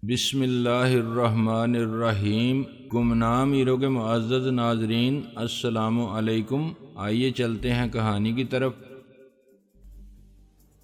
بسم اللہ الرحمن الرحیم۔ گمنام ہیرو کے معزز ناظرین، السلام علیکم۔ آئیے چلتے ہیں کہانی کی طرف۔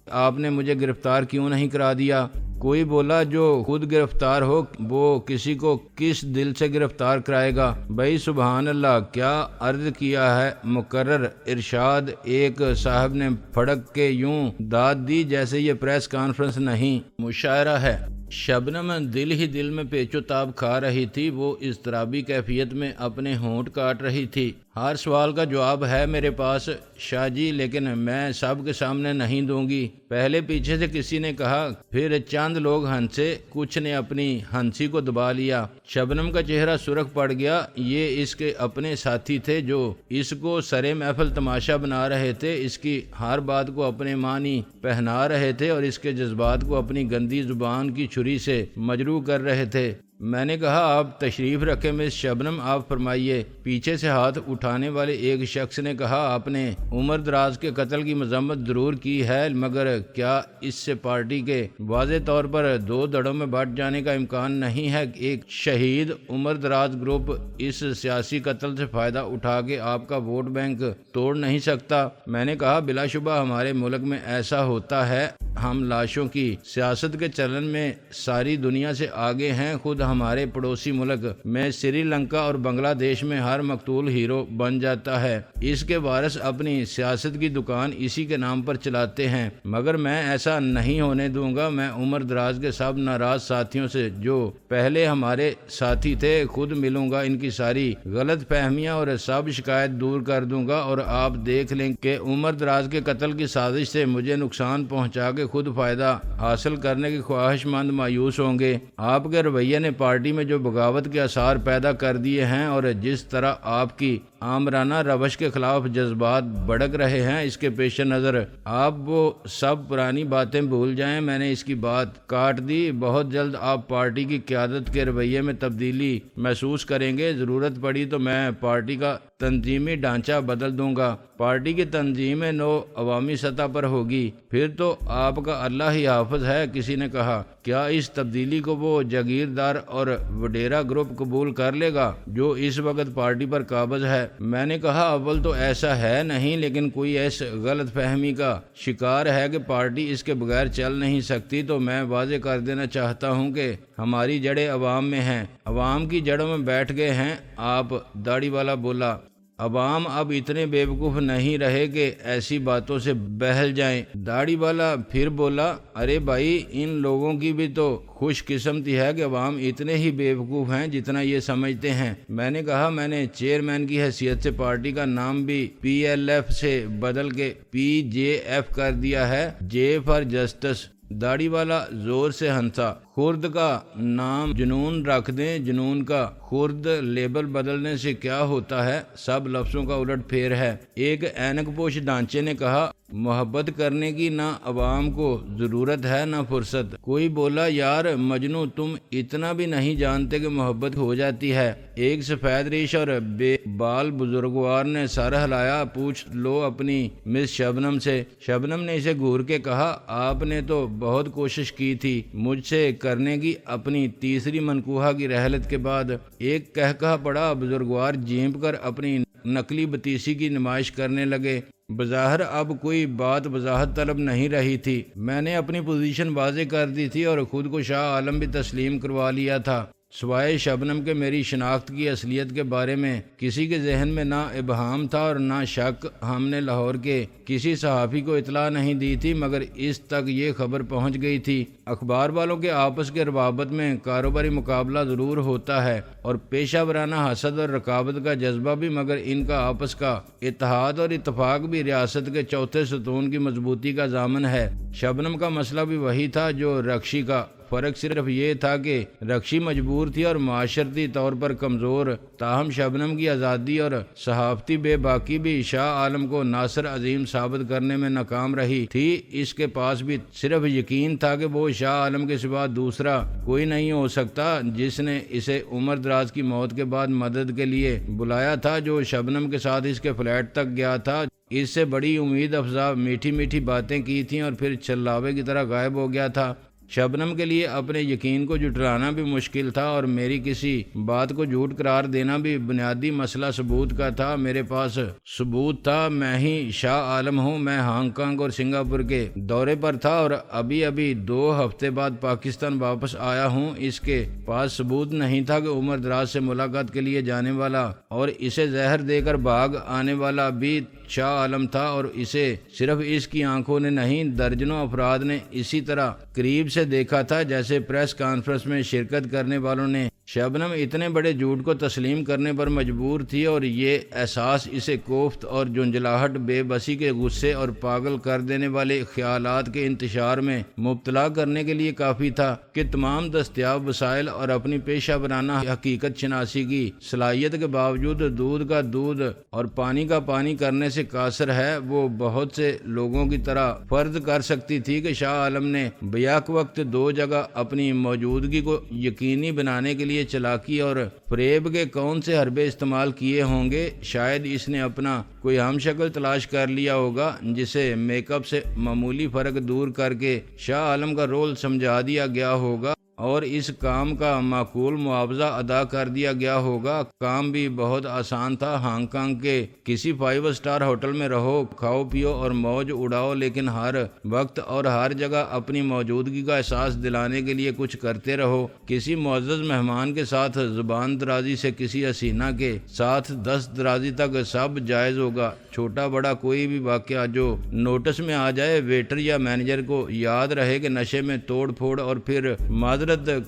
آپ نے مجھے گرفتار کیوں نہیں کرا دیا؟ کوئی بولا، جو خود گرفتار ہو وہ کسی کو کس دل سے گرفتار کرائے گا؟ بھائی سبحان اللہ، کیا عرض کیا ہے مقرر ارشاد۔ ایک صاحب نے پھڑک کے یوں داد دی جیسے یہ پریس کانفرنس نہیں، مشاعرہ ہے۔ شبنم دل ہی دل میں پیچ و تاب کھا رہی تھی۔ وہ اضطرابی کیفیت میں اپنے ہونٹ کاٹ رہی تھی۔ ہر سوال کا جواب ہے میرے پاس شاہ جی، لیکن میں سب کے سامنے نہیں دوں گی۔ پہلے پیچھے سے کسی نے کہا، پھر چند لوگ ہنسے، کچھ نے اپنی ہنسی کو دبا لیا۔ شبنم کا چہرہ سرخ پڑ گیا۔ یہ اس کے اپنے ساتھی تھے جو اس کو سرے محفل تماشا بنا رہے تھے، اس کی ہر بات کو اپنے معنی پہنا رہے تھے اور اس کے جذبات کو اپنی گندی زبان کی چھری سے مجروح کر رہے تھے۔ میں نے کہا، آپ تشریف رکھیں مس شبنم، آپ فرمائیے۔ پیچھے سے ہاتھ اٹھانے والے ایک شخص نے کہا، آپ نے عمر دراز کے قتل کی مذمت ضرور کی ہے، مگر کیا اس سے پارٹی کے واضح طور پر دو دھڑوں میں بٹ جانے کا امکان نہیں ہے؟ ایک شہید عمر دراز گروپ اس سیاسی قتل سے فائدہ اٹھا کے آپ کا ووٹ بینک توڑ نہیں سکتا؟ میں نے کہا، بلا شبہ ہمارے ملک میں ایسا ہوتا ہے۔ ہم لاشوں کی سیاست کے چلن میں ساری دنیا سے آگے ہیں۔ خود ہمارے پڑوسی ملک میں سری لنکا اور بنگلہ دیش میں ہر مقتول ہیرو بن جاتا ہے۔ اس کے وارث اپنی سیاست کی دکان اسی کے نام پر چلاتے ہیں، مگر میں ایسا نہیں ہونے دوں گا۔ میں عمر دراز کے سب ناراض ساتھیوں سے جو پہلے ہمارے ساتھی تھے خود ملوں گا، ان کی ساری غلط فہمیاں اور سب شکایت دور کر دوں گا، اور آپ دیکھ لیں کہ عمر دراز کے قتل کی سازش سے مجھے نقصان پہنچا کے خود فائدہ حاصل کرنے کے خواہش مند مایوس ہوں گے۔ آپ کے رویے نے پارٹی میں جو بغاوت کے آثار پیدا کر دیے ہیں اور جس طرح آپ کی آمرانہ روش کے خلاف جذبات بھڑک رہے ہیں، اس کے پیش نظر آپ وہ سب پرانی باتیں بھول جائیں۔ میں نے اس کی بات کاٹ دی۔ بہت جلد آپ پارٹی کی قیادت کے رویے میں تبدیلی محسوس کریں گے۔ ضرورت پڑی تو میں پارٹی کا تنظیمی ڈھانچہ بدل دوں گا۔ پارٹی کی تنظیم نو عوامی سطح پر ہوگی، پھر تو آپ کا اللہ ہی حافظ ہے۔ کسی نے کہا، کیا اس تبدیلی کو وہ جاگیردار اور وڈیرا گروپ قبول کر لے گا جو اس وقت پارٹی پر قابض ہے؟ میں نے کہا، اول تو ایسا ہے نہیں، لیکن کوئی ایس غلط فہمی کا شکار ہے کہ پارٹی اس کے بغیر چل نہیں سکتی۔ تو میں واضح کر دینا چاہتا ہوں کہ ہماری جڑیں عوام میں ہیں، عوام کی جڑوں میں بیٹھ گئے ہیں۔ آپ داڑھی والا بولا، عوام اب اتنے بیوقوف نہیں رہے کہ ایسی باتوں سے بہل جائیں۔ داڑھی والا پھر بولا، ارے بھائی، ان لوگوں کی بھی تو خوش قسمتی ہے کہ عوام اتنے ہی بیوقوف ہیں جتنا یہ سمجھتے ہیں۔ میں نے کہا، میں نے چیئرمین کی حیثیت سے پارٹی کا نام بھی PLF سے بدل کے PJF کر دیا ہے، جے فار جسٹس۔ داڑھی والا زور سے ہنسا۔ خرد کا نام جنون رکھ دیں، جنون کا خرد لیبل بدلنے سے کیا ہوتا ہے؟ سب لفظوں کا الٹ پھیر ہے۔ ایک اینک پوش ڈھانچے نے کہا، محبت کرنے کی نہ عوام کو ضرورت ہے نہ فرصت۔ کوئی بولا، یار مجنو، تم اتنا بھی نہیں جانتے کہ محبت ہو جاتی ہے۔ ایک سفید ریش اور بے بال بزرگوار نے سر ہلایا۔ پوچھ لو اپنی مس شبنم سے۔ شبنم نے اسے گھور کے کہا، آپ نے تو بہت کوشش کی تھی مجھ سے کرنے کی۔ اپنی تیسری منقوہہ کی رحلت کے بعد ایک کہا پڑا۔ بزرگوار جھینپ کر اپنی نقلی بتیسی کی نمائش کرنے لگے۔ بظاہر اب کوئی بات وضاحت طلب نہیں رہی تھی۔ میں نے اپنی پوزیشن واضح کر دی تھی اور خود کو شاہ عالم بھی تسلیم کروا لیا تھا۔ سوائے شبنم کے میری شناخت کی اصلیت کے بارے میں کسی کے ذہن میں نہ ابہام تھا اور نہ شک۔ ہم نے لاہور کے کسی صحافی کو اطلاع نہیں دی تھی، مگر اس تک یہ خبر پہنچ گئی تھی۔ اخبار والوں کے آپس کے روابط میں کاروباری مقابلہ ضرور ہوتا ہے اور پیشہ ورانہ حسد اور رقابت کا جذبہ بھی، مگر ان کا آپس کا اتحاد اور اتفاق بھی ریاست کے چوتھے ستون کی مضبوطی کا ضامن ہے۔ شبنم کا مسئلہ بھی وہی تھا جو رکشی کا۔ فرق صرف یہ تھا کہ رکشی مجبور تھی اور معاشرتی طور پر کمزور، تاہم شبنم کی آزادی اور صحافتی بے باکی بھی شاہ عالم کو ناصر عظیم ثابت کرنے میں ناکام رہی تھی۔ اس کے پاس بھی صرف یقین تھا کہ وہ شاہ عالم کے سوا دوسرا کوئی نہیں ہو سکتا جس نے اسے عمر دراز کی موت کے بعد مدد کے لیے بلایا تھا، جو شبنم کے ساتھ اس کے فلیٹ تک گیا تھا، اس سے بڑی امید افزا میٹھی میٹھی باتیں کی تھیں اور پھر چھلاوے کی طرح غائب ہو گیا تھا۔ شبنم کے لیے اپنے یقین کو جھٹلانا بھی مشکل تھا اور میری کسی بات کو جھوٹ قرار دینا بھی بنیادی مسئلہ ثبوت کا تھا۔ میرے پاس ثبوت تھا، میں ہی شاہ عالم ہوں۔ میں ہانگ کانگ اور سنگاپور کے دورے پر تھا اور ابھی 2 ہفتے بعد پاکستان واپس آیا ہوں۔ اس کے پاس ثبوت نہیں تھا کہ عمر دراز سے ملاقات کے لیے جانے والا اور اسے زہر دے کر بھاگ آنے والا بھی شاہ عالم تھا، اور اسے صرف اس کی آنکھوں نے نہیں، درجنوں افراد نے اسی طرح قریب سے دیکھا تھا جیسے پریس کانفرنس میں شرکت کرنے والوں نے۔ شبنم اتنے بڑے جھوٹ کو تسلیم کرنے پر مجبور تھی اور یہ احساس اسے کوفت اور جھنجھلاہٹ، بے بسی کے غصے اور پاگل کر دینے والے خیالات کے انتشار میں مبتلا کرنے کے لیے کافی تھا کہ تمام دستیاب وسائل اور اپنی پیشہ ورانہ حقیقت شناسی کی صلاحیت کے باوجود دودھ کا دودھ اور پانی کا پانی کرنے سے قاصر ہے۔ وہ بہت سے لوگوں کی طرح فرض کر سکتی تھی کہ شاہ عالم نے بیک وقت 2 جگہ اپنی موجودگی کو یقینی بنانے کے لیے چلاکی اور فریب کے کون سے حربے استعمال کیے ہوں گے۔ شاید اس نے اپنا کوئی ہم شکل تلاش کر لیا ہوگا جسے میک اپ سے معمولی فرق دور کر کے شاہ عالم کا رول سمجھا دیا گیا ہوگا اور اس کام کا معقول معاوضہ ادا کر دیا گیا ہوگا۔ کام بھی بہت آسان تھا۔ ہانگ کانگ کے کسی 5 اسٹار ہوٹل میں رہو، کھاؤ پیو اور موج اڑاؤ، لیکن ہر وقت اور ہر جگہ اپنی موجودگی کا احساس دلانے کے لیے کچھ کرتے رہو۔ کسی معزز مہمان کے ساتھ زبان درازی سے کسی حسینہ کے ساتھ 10 درازی تک سب جائز ہوگا۔ چھوٹا بڑا کوئی بھی واقعہ جو نوٹس میں آ جائے، ویٹر یا مینیجر کو یاد رہے کہ نشے میں توڑ پھوڑ اور پھر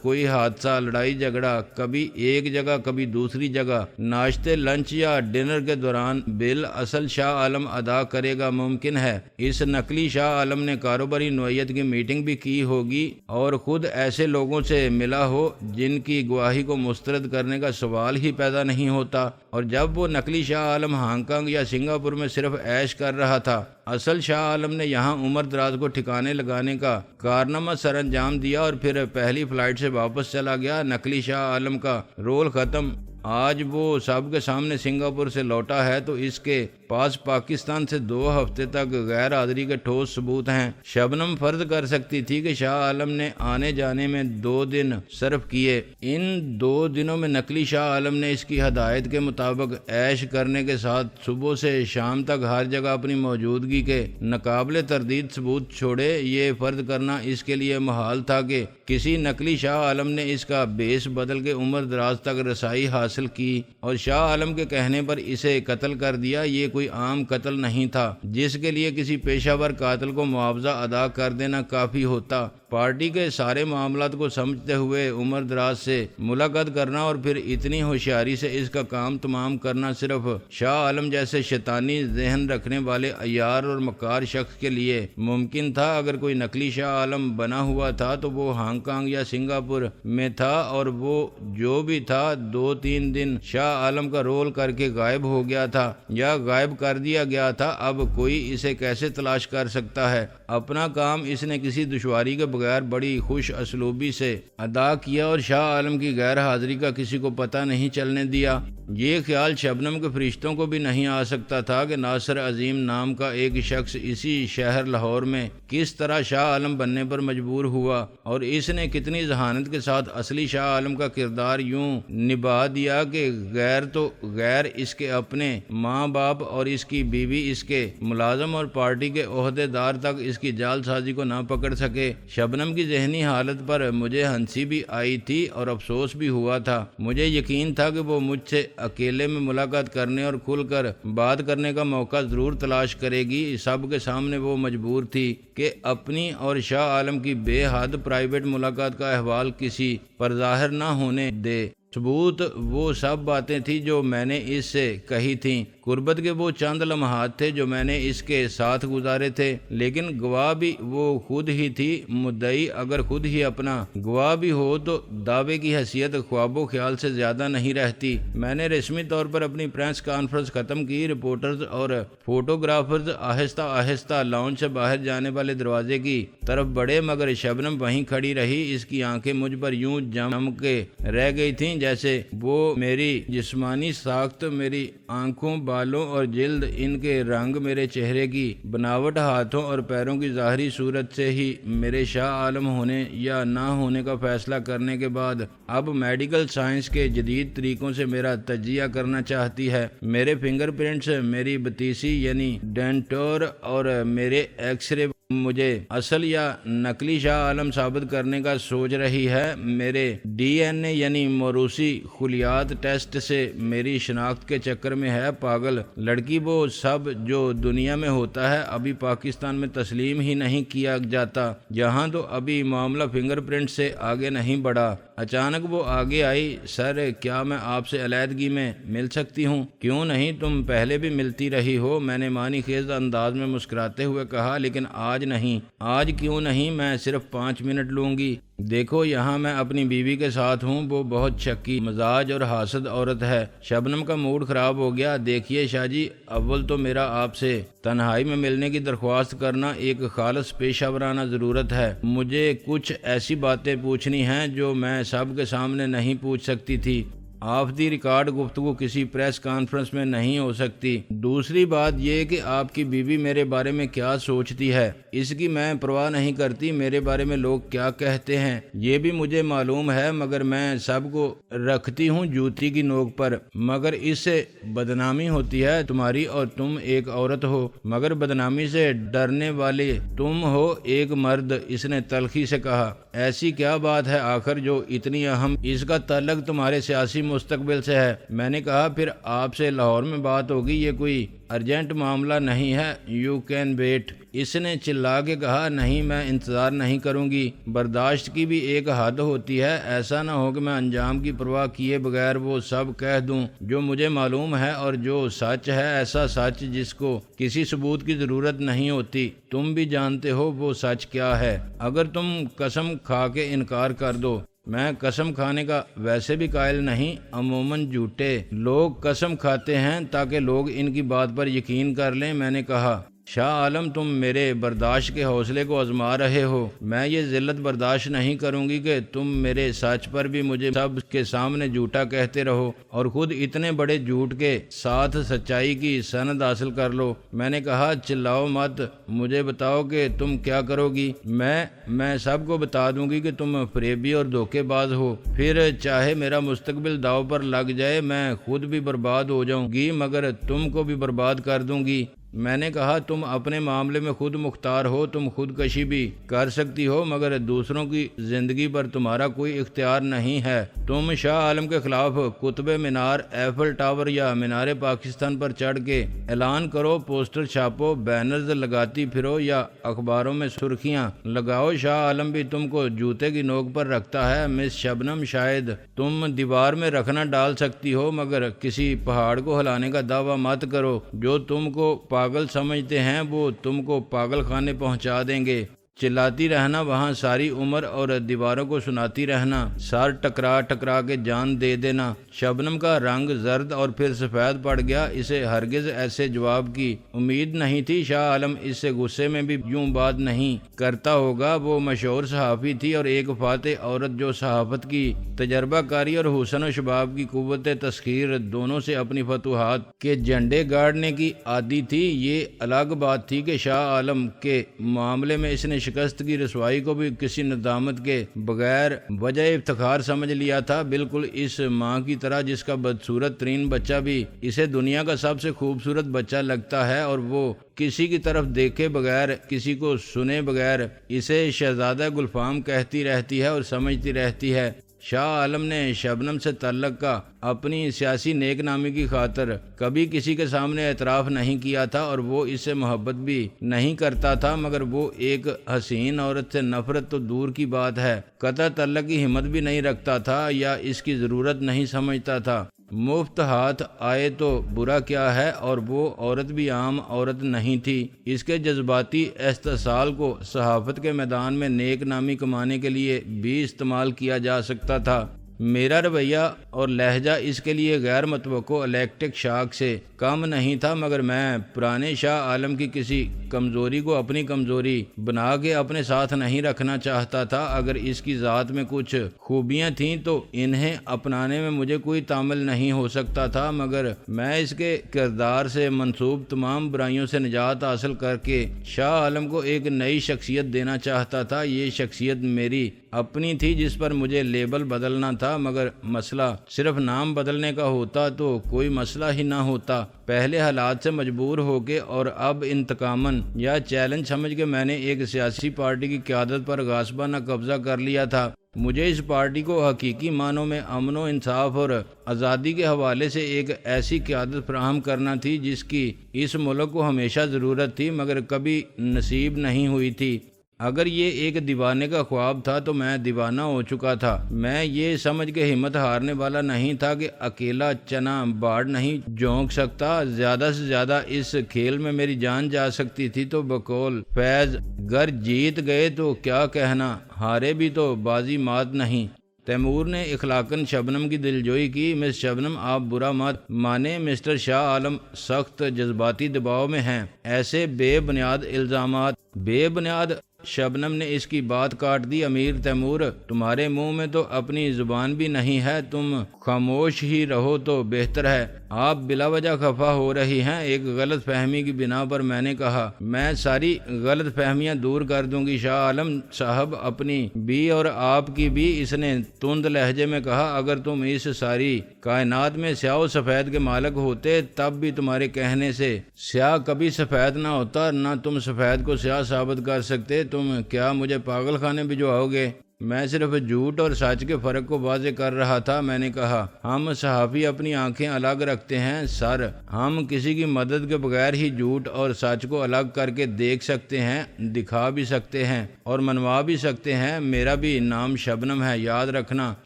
کوئی حادثہ، لڑائی جھگڑا، کبھی ایک جگہ کبھی دوسری جگہ، ناشتے، لنچ یا ڈنر کے دوران بل اصل شاہ عالم ادا کرے گا۔ ممکن ہے اس نقلی شاہ عالم نے کاروباری نوعیت کی میٹنگ بھی کی ہوگی اور خود ایسے لوگوں سے ملا ہو جن کی گواہی کو مسترد کرنے کا سوال ہی پیدا نہیں ہوتا، اور جب وہ نقلی شاہ عالم ہانگ کانگ یا سنگاپور میں صرف عیش کر رہا تھا، اصل شاہ عالم نے یہاں عمر دراز کو ٹھکانے لگانے کا کارنامہ سر انجام دیا اور پھر پہلی فلائٹ سے واپس چلا گیا۔ نقلی شاہ عالم کا رول ختم۔ آج وہ سب کے سامنے سنگاپور سے لوٹا ہے تو اس کے پاس پاکستان سے 2 ہفتے تک غیر حاضری کے ٹھوس ثبوت ہیں۔ شبنم فرض کر سکتی تھی کہ شاہ عالم نے آنے جانے میں 2 دن صرف کیے۔ ان 2 دنوں میں نقلی شاہ عالم نے اس کی ہدایت کے مطابق عیش کرنے کے ساتھ صبح سے شام تک ہر جگہ اپنی موجودگی کے ناقابل تردید ثبوت چھوڑے۔ یہ فرض کرنا اس کے لیے محال تھا کہ کسی نقلی شاہ عالم نے اس کا بیس بدل کے عمر دراز تک رسائی حاصل کی اور شاہ عالم کے کہنے پر اسے قتل کر دیا۔ یہ کوئی عام قتل نہیں تھا جس کے لیے کسی پیشہ ور قاتل کو معاوضہ ادا کر دینا کافی ہوتا۔ پارٹی کے سارے معاملات کو سمجھتے ہوئے عمر دراز سے ملاقات کرنا اور پھر اتنی ہوشیاری سے اس کا کام تمام کرنا صرف شاہ عالم جیسے شیطانی ذہن رکھنے والے عیار اور مکار شخص کے لیے ممکن تھا۔ اگر کوئی نقلی شاہ عالم بنا ہوا تھا تو وہ ہانگ کانگ یا سنگاپور میں تھا، اور وہ جو بھی تھا 2-3 دن شاہ عالم کا رول کر کے غائب ہو گیا تھا یا غائب کر دیا گیا تھا۔ اب کوئی اسے کیسے تلاش کر سکتا ہے؟ اپنا کام اس نے کسی دشواری کے بغیر بڑی خوش اسلوبی سے ادا کیا اور شاہ عالم کی غیر حاضری کا کسی کو پتہ نہیں چلنے دیا۔ یہ خیال شبنم کے فرشتوں کو بھی نہیں آ سکتا تھا کہ ناصر عظیم نام کا ایک شخص اسی شہر لاہور میں کس طرح شاہ عالم بننے پر مجبور ہوا اور اس نے کتنی ذہانت کے ساتھ اصلی شاہ عالم کا کردار یوں نبھا دیا کہ غیر تو غیر اس کے اپنے ماں باپ اور اس کی بیوی، اس کے ملازم اور پارٹی کے عہدے دار تک اس کی جال سازی کو نہ پکڑ سکے۔ شبنم کی ذہنی حالت پر مجھے ہنسی بھی آئی تھی اور افسوس بھی ہوا تھا۔ مجھے یقین تھا کہ وہ مجھ سے اکیلے میں ملاقات کرنے اور کھل کر بات کرنے کا موقع ضرور تلاش کرے گی۔ سب کے سامنے وہ مجبور تھی کہ اپنی اور شاہ عالم کی بے حد پرائیویٹ ملاقات کا احوال کسی پر ظاہر نہ ہونے دے۔ ثبوت وہ سب باتیں تھیں جو میں نے اس سے کہی تھیں، قربت کے وہ چند لمحات تھے جو میں نے اس کے ساتھ گزارے تھے، لیکن گواہ بھی وہ خود ہی تھی۔ مدعی اگر خود ہی اپنا گواہ بھی ہو تو دعوے کی حیثیت خواب و خیال سے زیادہ نہیں رہتی۔ میں نے رسمی طور پر اپنی پریس کانفرنس ختم کی۔ رپورٹرز اور فوٹوگرافرز آہستہ آہستہ لاؤنج سے باہر جانے والے دروازے کی طرف بڑھے، مگر شبنم وہیں کھڑی رہی۔ اس کی آنکھیں مجھ پر یوں جم کے رہ گئی تھیں جیسے وہ میری جسمانی ساخت، میری آنکھوں، بالوں اور جلد، ان کے رنگ، میرے چہرے کی بناوٹ، ہاتھوں اور پیروں کی ظاہری صورت سے ہی میرے شاہ عالم ہونے یا نہ ہونے کا فیصلہ کرنے کے بعد اب میڈیکل سائنس کے جدید طریقوں سے میرا تجزیہ کرنا چاہتی ہے۔ میرے فنگر پرنٹس، میری بتیسی یعنی ڈینٹور اور میرے ایکس رے مجھے اصل یا نقلی شاہ عالم ثابت کرنے کا سوچ رہی ہے۔ میرے ڈی این اے یعنی موروثی خلیات ٹیسٹ سے میری شناخت کے چکر میں ہے پاگل لڑکی۔ وہ سب جو دنیا میں ہوتا ہے ابھی پاکستان میں تسلیم ہی نہیں کیا جاتا، یہاں تو ابھی معاملہ فنگر پرنٹ سے آگے نہیں بڑھا۔ اچانک وہ آگے آئی۔ سر، کیا میں آپ سے علیحدگی میں مل سکتی ہوں؟ کیوں نہیں، تم پہلے بھی ملتی رہی ہو، میں نے معنی خیز انداز میں مسکراتے ہوئے کہا، لیکن آج نہیں۔ آج کیوں نہیں؟ میں صرف 5 منٹ لوں گی۔ دیکھو، یہاں میں اپنی بیوی کے ساتھ ہوں، وہ بہت شکی مزاج اور حاسد عورت ہے۔ شبنم کا موڈ خراب ہو گیا۔ دیکھیے شاہ جی، اول تو میرا آپ سے تنہائی میں ملنے کی درخواست کرنا ایک خالص پیشہ ورانہ ضرورت ہے۔ مجھے کچھ ایسی باتیں پوچھنی ہیں جو میں سب کے سامنے نہیں پوچھ سکتی تھی۔ آف دی ریکارڈ گفتگو کسی پریس کانفرنس میں نہیں ہو سکتی۔ دوسری بات یہ کہ آپ کی بیوی میرے بارے میں کیا سوچتی ہے، اس کی میں پرواہ نہیں کرتی۔ میرے بارے میں لوگ کیا کہتے ہیں یہ بھی مجھے معلوم ہے، مگر میں سب کو رکھتی ہوں جوتی کی نوک پر۔ مگر اس سے بدنامی ہوتی ہے تمہاری، اور تم ایک عورت ہو، مگر بدنامی سے ڈرنے والے تم ہو ایک مرد۔ اس نے تلخی سے کہا، ایسی کیا بات ہے آخر جو اتنی اہم؟ اس کا تعلق تمہارے سیاسی مستقبل سے ہے۔ میں نے کہا، پھر آپ سے لاہور میں بات ہوگی، یہ کوئی ارجنٹ معاملہ نہیں ہے، یو کین ویٹ۔ اس نے چلا کے کہا، نہیں، میں انتظار نہیں کروں گی۔ برداشت کی بھی ایک حد ہوتی ہے، ایسا نہ ہو کہ میں انجام کی پرواہ کیے بغیر وہ سب کہہ دوں جو مجھے معلوم ہے اور جو سچ ہے، ایسا سچ جس کو کسی ثبوت کی ضرورت نہیں ہوتی۔ تم بھی جانتے ہو وہ سچ کیا ہے۔ اگر تم قسم کھا کے انکار کر دو۔ میں قسم کھانے کا ویسے بھی قائل نہیں، عموماً جھوٹے لوگ قسم کھاتے ہیں تاکہ لوگ ان کی بات پر یقین کر لیں۔ میں نے کہا، شاہ عالم، تم میرے برداشت کے حوصلے کو آزما رہے ہو۔ میں یہ ذلت برداشت نہیں کروں گی کہ تم میرے سچ پر بھی مجھے سب کے سامنے جھوٹا کہتے رہو اور خود اتنے بڑے جھوٹ کے ساتھ سچائی کی سند حاصل کر لو۔ میں نے کہا، چلاؤ مت، مجھے بتاؤ کہ تم کیا کرو گی۔ میں سب کو بتا دوں گی کہ تم فریبی اور دھوکے باز ہو، پھر چاہے میرا مستقبل داؤ پر لگ جائے، میں خود بھی برباد ہو جاؤں گی مگر تم کو بھی برباد کر دوں گی۔ میں نے کہا، تم اپنے معاملے میں خود مختار ہو، تم خودکشی بھی کر سکتی ہو مگر دوسروں کی زندگی پر تمہارا کوئی اختیار نہیں ہے۔ تم شاہ عالم کے خلاف قطب مینار، ایفل ٹاور یا مینار پاکستان پر چڑھ کے اعلان کرو، پوسٹر چھاپو، بینرز لگاتی پھرو یا اخباروں میں سرخیاں لگاؤ، شاہ عالم بھی تم کو جوتے کی نوک پر رکھتا ہے۔ مس شبنم، شاید تم دیوار میں رکھنا ڈال سکتی ہو مگر کسی پہاڑ کو ہلانے کا دعویٰ مت کرو۔ جو تم کو پاگل سمجھتے ہیں وہ تم کو پاگل خانے پہنچا دیں گے۔ چلاتی رہنا وہاں ساری عمر اور دیواروں کو سناتی رہنا، سر ٹکرا ٹکرا کے جان دے دینا۔ شبنم کا رنگ زرد اور پھر سفید پڑ گیا۔ اسے ہرگز ایسے جواب کی امید نہیں تھی۔ شاہ عالم اس سے غصے میں بھی یوں بات نہیں کرتا ہوگا۔ وہ مشہور صحافی تھی اور ایک فاتح عورت جو صحافت کی تجربہ کاری اور حسن و شباب کی قوت تسخیر دونوں سے اپنی فتوحات کے جھنڈے گاڑنے کی عادی تھی۔ یہ الگ بات تھی کہ شاہ عالم کے معاملے میں اس نے شکست کی رسوائی کو بھی کسی ندامت کے بغیر وجہ افتخار سمجھ لیا تھا، بالکل اس ماں کی طرح جس کا بدصورت ترین بچہ بھی اسے دنیا کا سب سے خوبصورت بچہ لگتا ہے اور وہ کسی کی طرف دیکھے بغیر، کسی کو سنے بغیر اسے شہزادہ گلفام کہتی رہتی ہے اور سمجھتی رہتی ہے۔ شاہ عالم نے شبنم سے تعلق کا اپنی سیاسی نیک نامی کی خاطر کبھی کسی کے سامنے اعتراف نہیں کیا تھا اور وہ اس سے محبت بھی نہیں کرتا تھا، مگر وہ ایک حسین عورت سے نفرت تو دور کی بات ہے، قطع تعلق کی ہمت بھی نہیں رکھتا تھا یا اس کی ضرورت نہیں سمجھتا تھا۔ مفت ہاتھ آئے تو برا کیا ہے، اور وہ عورت بھی عام عورت نہیں تھی۔ اس کے جذباتی استحصال کو صحافت کے میدان میں نیک نامی کمانے کے لیے بھی استعمال کیا جا سکتا تھا۔ میرا رویہ اور لہجہ اس کے لیے غیر متوقع الیکٹرک شاک سے کم نہیں تھا، مگر میں پرانے شاہ عالم کی کسی کمزوری کو اپنی کمزوری بنا کے اپنے ساتھ نہیں رکھنا چاہتا تھا۔ اگر اس کی ذات میں کچھ خوبیاں تھیں تو انہیں اپنانے میں مجھے کوئی تعامل نہیں ہو سکتا تھا، مگر میں اس کے کردار سے منسوب تمام برائیوں سے نجات حاصل کر کے شاہ عالم کو ایک نئی شخصیت دینا چاہتا تھا۔ یہ شخصیت میری اپنی تھی جس پر مجھے لیبل بدلنا تھا، مگر مسئلہ صرف نام بدلنے کا ہوتا تو کوئی مسئلہ ہی نہ ہوتا۔ پہلے حالات سے مجبور ہو کے اور اب انتقاماً یا چیلنج سمجھ کے میں نے ایک سیاسی پارٹی کی قیادت پر غاصبانہ قبضہ کر لیا تھا۔ مجھے اس پارٹی کو حقیقی معنوں میں امن و انصاف اور آزادی کے حوالے سے ایک ایسی قیادت فراہم کرنا تھی جس کی اس ملک کو ہمیشہ ضرورت تھی، مگر کبھی نصیب نہیں ہوئی تھی۔ اگر یہ ایک دیوانے کا خواب تھا تو میں دیوانہ ہو چکا تھا۔ میں یہ سمجھ کے ہمت ہارنے والا نہیں تھا کہ اکیلا چنا باڑ نہیں جھونک سکتا، زیادہ سے زیادہ اس کھیل میں میری جان جا سکتی تھی تو بقول فیض گر جیت گئے تو کیا کہنا، ہارے بھی تو بازی مات نہیں۔ تیمور نے اخلاقاً شبنم کی دلجوئی کی۔ مس شبنم، آپ برا مت مانے، مسٹر شاہ عالم سخت جذباتی دباؤ میں ہیں، ایسے بے بنیاد الزامات۔ بے بنیاد؟ شبنم نے اس کی بات کاٹ دی۔ امیر تیمور، تمہارے منہ میں تو اپنی زبان بھی نہیں ہے، تم خاموش ہی رہو تو بہتر ہے۔ آپ بلا وجہ خفا ہو رہی ہیں۔ ایک غلط فہمی کی بنا پر میں نے کہا، میں ساری غلط فہمیاں دور کر دوں گی شاہ عالم صاحب، اپنی بھی اور آپ کی بھی۔ اس نے تند لہجے میں کہا، اگر تم اس ساری کائنات میں سیاہ و سفید کے مالک ہوتے تب بھی تمہارے کہنے سے سیاہ کبھی سفید نہ ہوتا، نہ تم سفید کو سیاہ ثابت کر سکتے۔ تم کیا مجھے پاگل خانے بھجواؤ گے؟ میں صرف جھوٹ اور سچ کے فرق کو واضح کر رہا تھا۔ میں نے کہا، ہم صحافی اپنی آنکھیں الگ رکھتے ہیں سر، ہم کسی کی مدد کے بغیر ہی جھوٹ اور سچ کو الگ کر کے دیکھ سکتے ہیں، دکھا بھی سکتے ہیں اور منوا بھی سکتے ہیں۔ میرا بھی نام شبنم ہے، یاد رکھنا۔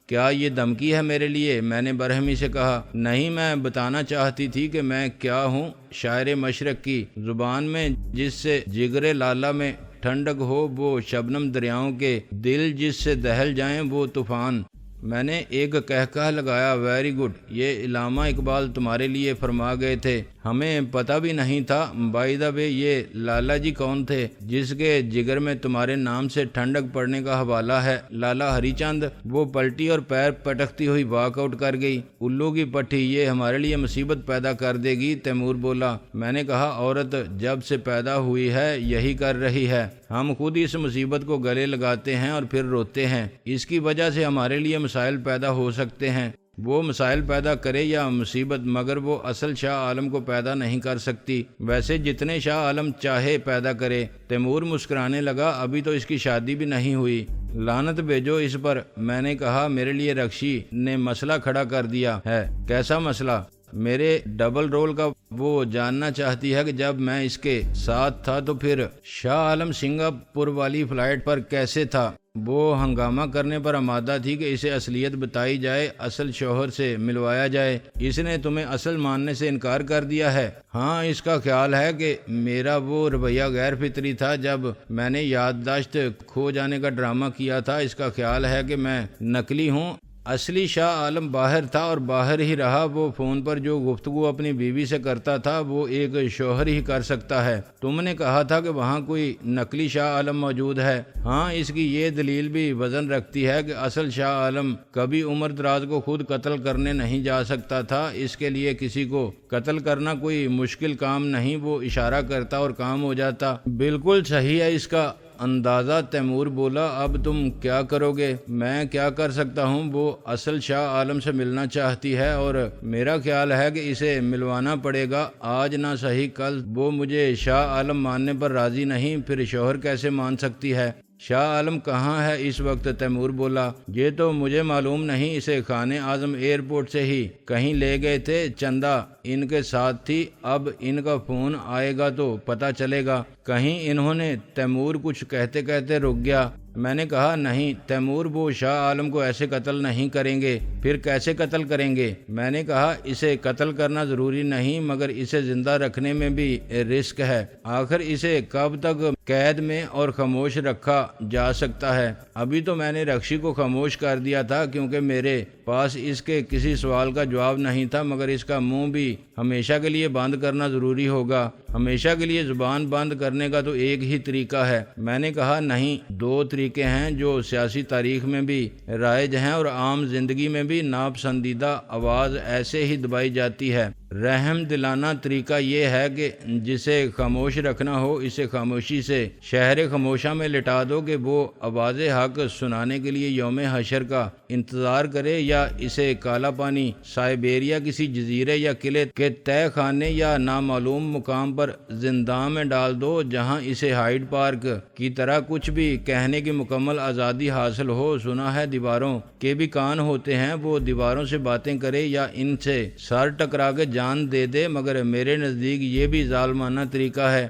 کیا یہ دھمکی ہے میرے لیے؟ میں نے برہمی سے کہا، نہیں، میں بتانا چاہتی تھی کہ میں کیا ہوں، شاعر مشرق کی زبان میں جس سے جگر لالا میں ٹھنڈک ہو، وہ شبنم دریاؤں کے دل جس سے دہل جائیں وہ طوفان۔ میں نے ایک کہکہ لگایا، ویری گڈ، یہ علامہ اقبال تمہارے لیے فرما گئے تھے، ہمیں پتہ بھی نہیں تھا۔ بائی دا وے، یہ لالا جی کون تھے جس کے جگر میں تمہارے نام سے ٹھنڈک پڑنے کا حوالہ ہے؟ لالا ہری چند۔ وہ پلٹی اور پیر پٹکتی ہوئی واک آؤٹ کر گئی۔ الو کی پٹھی، یہ ہمارے لیے مصیبت پیدا کر دے گی۔ تیمور بولا۔ میں نے کہا، عورت جب سے پیدا ہوئی ہے یہی کر رہی ہے، ہم خود اس مصیبت کو گلے لگاتے ہیں اور پھر روتے ہیں۔ اس کی وجہ سے ہمارے لیے مسائل پیدا ہو سکتے ہیں۔ وہ مسائل پیدا کرے یا مصیبت، مگر وہ اصل شاہ عالم کو پیدا نہیں کر سکتی، ویسے جتنے شاہ عالم چاہے پیدا کرے۔ تیمور مسکرانے لگا، ابھی تو اس کی شادی بھی نہیں ہوئی۔ لعنت بھیجو اس پر، میں نے کہا۔ میرے لیے رکشی نے مسئلہ کھڑا کر دیا ہے۔ کیسا مسئلہ؟ میرے ڈبل رول کا۔ وہ جاننا چاہتی ہے کہ جب میں اس کے ساتھ تھا تو پھر شاہ عالم سنگاپور والی فلائٹ پر کیسے تھا؟ وہ ہنگامہ کرنے پر آمادہ تھی کہ اسے اصلیت بتائی جائے، اصل شوہر سے ملوایا جائے۔ اس نے تمہیں اصل ماننے سے انکار کر دیا ہے؟ ہاں، اس کا خیال ہے کہ میرا وہ رویہ غیر فطری تھا جب میں نے یادداشت کھو جانے کا ڈرامہ کیا تھا۔ اس کا خیال ہے کہ میں نقلی ہوں۔ اصلی شاہ عالم باہر تھا اور باہر ہی رہا۔ وہ فون پر جو گفتگو اپنی بیوی سے کرتا تھا وہ ایک شوہر ہی کر سکتا ہے۔ تم نے کہا تھا کہ وہاں کوئی نقلی شاہ عالم موجود ہے۔ ہاں، اس کی یہ دلیل بھی وزن رکھتی ہے کہ اصل شاہ عالم کبھی عمر دراز کو خود قتل کرنے نہیں جا سکتا تھا۔ اس کے لیے کسی کو قتل کرنا کوئی مشکل کام نہیں، وہ اشارہ کرتا اور کام ہو جاتا۔ بالکل صحیح ہے اس کا اندازہ۔ تیمور بولا، اب تم کیا کرو گے؟ میں کیا کر سکتا ہوں؟ وہ اصل شاہ عالم سے ملنا چاہتی ہے اور میرا خیال ہے کہ اسے ملوانا پڑے گا، آج نہ صحیح کل۔ وہ مجھے شاہ عالم ماننے پر راضی نہیں، پھر شوہر کیسے مان سکتی ہے؟ شاہ عالم کہاں ہے اس وقت؟ تیمور بولا، یہ تو مجھے معلوم نہیں، اسے خانِ اعظم ایئرپورٹ سے ہی کہیں لے گئے تھے، چندہ ان کے ساتھ تھی، اب ان کا فون آئے گا تو پتہ چلے گا کہیں انہوں نے۔ تیمور کچھ کہتے کہتے رک گیا۔ میں نے کہا، نہیں تیمور، وہ شاہ عالم کو ایسے قتل نہیں کریں گے۔ پھر کیسے قتل کریں گے؟ میں نے کہا، اسے قتل کرنا ضروری نہیں، مگر اسے زندہ رکھنے میں بھی رسک ہے۔ آخر اسے کب تک قید میں اور خاموش رکھا جا سکتا ہے؟ ابھی تو میں نے رکشی کو خاموش کر دیا تھا کیونکہ میرے پاس اس کے کسی سوال کا جواب نہیں تھا، مگر اس کا منہ بھی ہمیشہ کے لیے بند کرنا ضروری ہوگا۔ ہمیشہ کے لیے زبان بند کرنے کا تو ایک ہی طریقہ ہے۔ میں نے کہا نہیں، دو طریقے ہیں جو سیاسی تاریخ میں بھی رائج ہیں اور عام زندگی میں بھی ناپسندیدہ آواز ایسے ہی دبائی جاتی ہے۔ رحم دلانہ طریقہ یہ ہے کہ جسے خاموش رکھنا ہو اسے خاموشی سے شہر خاموشہ میں لٹا دو کہ وہ آواز حق سنانے کے لیے یوم حشر کا انتظار کرے، یا اسے کالا پانی سائبیریا کسی جزیرے یا قلعے کے تہہ خانے یا نامعلوم مقام پر زندان میں ڈال دو جہاں اسے ہائیڈ پارک کی طرح کچھ بھی کہنے کی مکمل آزادی حاصل ہو۔ سنا ہے دیواروں کے بھی کان ہوتے ہیں، وہ دیواروں سے باتیں کرے یا ان سے سر ٹکرا کے جان دے دے، مگر میرے نزدیک یہ بھی ظالمانہ طریقہ ہے۔